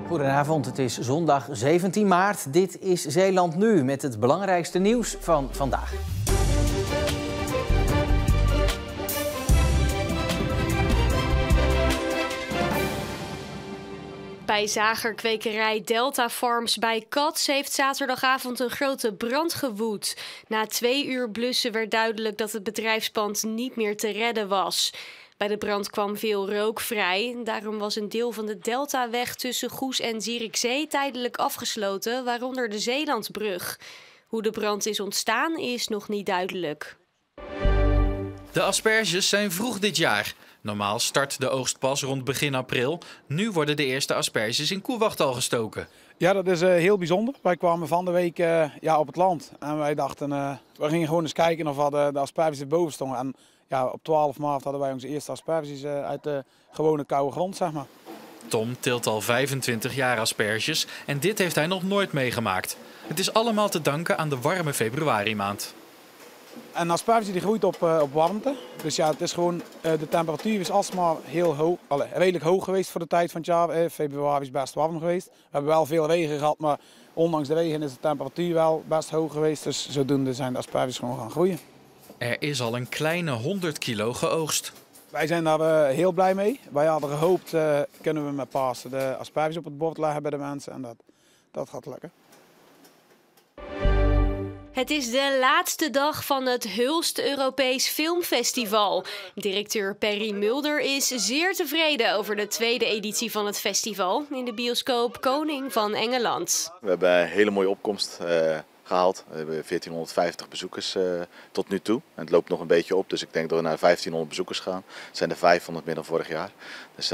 Goedenavond, het is zondag 17 maart. Dit is Zeeland Nu met het belangrijkste nieuws van vandaag. Bij zagerkwekerij Delta Farms bij Cats heeft zaterdagavond een grote brand gewoed. Na 2 uur blussen werd duidelijk dat het bedrijfspand niet meer te redden was. Bij de brand kwam veel rook vrij. Daarom was een deel van de Deltaweg tussen Goes en Zierikzee tijdelijk afgesloten, waaronder de Zeelandsbrug. Hoe de brand is ontstaan is nog niet duidelijk. De asperges zijn vroeg dit jaar. Normaal start de oogst pas rond begin april. Nu worden de eerste asperges in Koewachtal gestoken. Ja, dat is heel bijzonder. Wij kwamen van de week op het land. En wij dachten, we gingen gewoon eens kijken of de asperges erboven stonden. En ja, op 12 maart hadden wij onze eerste asperges uit de gewone koude grond, zeg maar. Tom teelt al 25 jaar asperges en dit heeft hij nog nooit meegemaakt. Het is allemaal te danken aan de warme februarimaand. En asperge die groeit op warmte. Dus ja, het is gewoon, de temperatuur is alsmaar heel hoog, redelijk hoog geweest voor de tijd van het jaar. Februari is best warm geweest. We hebben wel veel regen gehad, maar ondanks de regen is de temperatuur wel best hoog geweest. Dus zodoende zijn de asperges gewoon gaan groeien. Er is al een kleine 100 kilo geoogst. Wij zijn daar heel blij mee. Wij hadden gehoopt, kunnen we met Pasen de asperges op het bord leggen bij de mensen. En dat gaat lukken. Het is de laatste dag van het Hulst Europees Filmfestival. Directeur Perry Mulder is zeer tevreden over de tweede editie van het festival in de bioscoop Koning van Engeland. We hebben een hele mooie opkomst gehaald. We hebben 1450 bezoekers tot nu toe. En het loopt nog een beetje op, dus ik denk dat we naar 1500 bezoekers gaan. Het zijn er 500 meer dan vorig jaar. Dus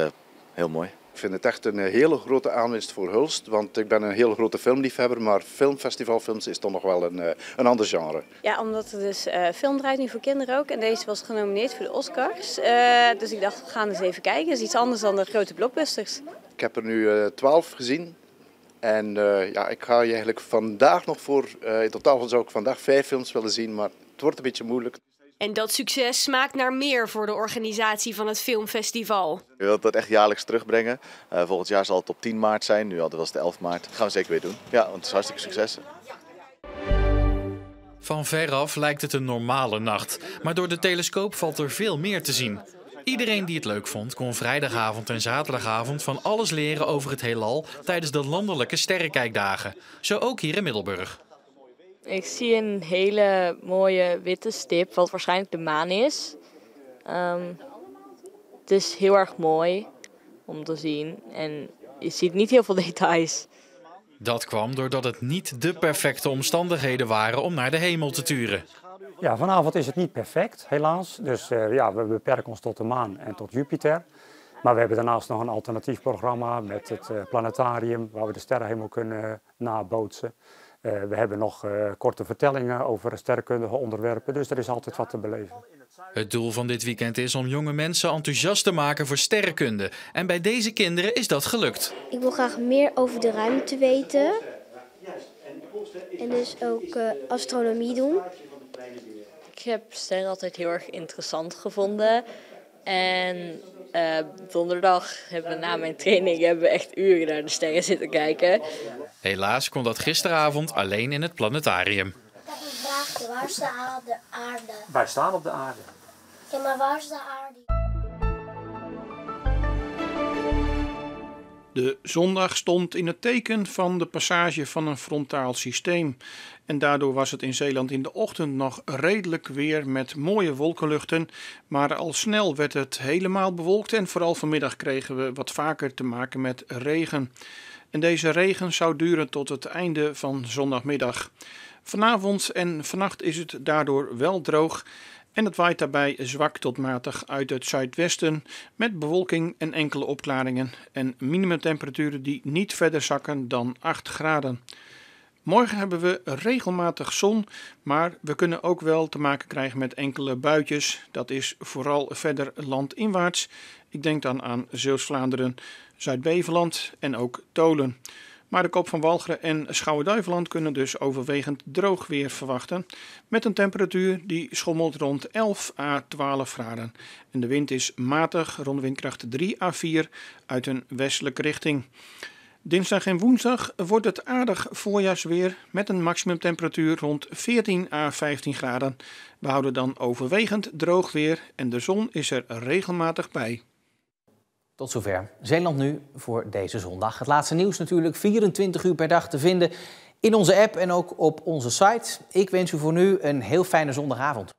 heel mooi. Ik vind het echt een hele grote aanwinst voor Hulst, want ik ben een hele grote filmliefhebber, maar filmfestivalfilms is toch nog wel een ander genre. Ja, omdat er dus film draait nu voor kinderen ook en deze was genomineerd voor de Oscars. Dus ik dacht, we gaan eens even kijken. Dat is iets anders dan de grote blockbusters. Ik heb er nu 12 gezien en ik ga je eigenlijk vandaag nog voor, in totaal zou ik vandaag 5 films willen zien, maar het wordt een beetje moeilijk. En dat succes smaakt naar meer voor de organisatie van het filmfestival. We willen dat echt jaarlijks terugbrengen. Volgend jaar zal het op 10 maart zijn. Nu was het 11 maart. Dat gaan we zeker weer doen. Ja, want het is hartstikke succes. Van veraf lijkt het een normale nacht. Maar door de telescoop valt er veel meer te zien. Iedereen die het leuk vond, kon vrijdagavond en zaterdagavond van alles leren over het heelal tijdens de landelijke sterrenkijkdagen. Zo ook hier in Middelburg. Ik zie een hele mooie witte stip, wat waarschijnlijk de maan is. Het is heel erg mooi om te zien en je ziet niet heel veel details. Dat kwam doordat het niet de perfecte omstandigheden waren om naar de hemel te turen. Ja, vanavond is het niet perfect, helaas. Dus we beperken ons tot de maan en tot Jupiter. Maar we hebben daarnaast nog een alternatief programma met het planetarium, waar we de sterrenhemel kunnen nabootsen. We hebben nog korte vertellingen over sterrenkundige onderwerpen, dus er is altijd wat te beleven. Het doel van dit weekend is om jonge mensen enthousiast te maken voor sterrenkunde. En bij deze kinderen is dat gelukt. Ik wil graag meer over de ruimte weten. En dus ook astronomie doen. Ik heb sterren altijd heel erg interessant gevonden. En donderdag hebben we na mijn training echt uren naar de sterren zitten kijken. Helaas kon dat gisteravond alleen in het planetarium. Ik heb een vraag, waar staat de aarde? Wij staan op de aarde. Ja, maar waar is de aarde? De zondag stond in het teken van de passage van een frontaal systeem. En daardoor was het in Zeeland in de ochtend nog redelijk weer met mooie wolkenluchten. Maar al snel werd het helemaal bewolkt en vooral vanmiddag kregen we wat vaker te maken met regen. En deze regen zou duren tot het einde van zondagmiddag. Vanavond en vannacht is het daardoor wel droog. En het waait daarbij zwak tot matig uit het zuidwesten met bewolking en enkele opklaringen en minimumtemperaturen die niet verder zakken dan 8 graden. Morgen hebben we regelmatig zon, maar we kunnen ook wel te maken krijgen met enkele buitjes. Dat is vooral verder landinwaarts. Ik denk dan aan Zeeuws-Vlaanderen, Zuid-Beveland en ook Tolen. Maar de Kop van Walcheren en Schouwen-Duiveland kunnen dus overwegend droog weer verwachten. Met een temperatuur die schommelt rond 11 à 12 graden. En de wind is matig, rond windkracht 3 à 4 uit een westelijke richting. Dinsdag en woensdag wordt het aardig voorjaarsweer met een maximumtemperatuur rond 14 à 15 graden. We houden dan overwegend droog weer en de zon is er regelmatig bij. Tot zover Zeeland Nu voor deze zondag. Het laatste nieuws natuurlijk 24 uur per dag te vinden in onze app en ook op onze site. Ik wens u voor nu een heel fijne zondagavond.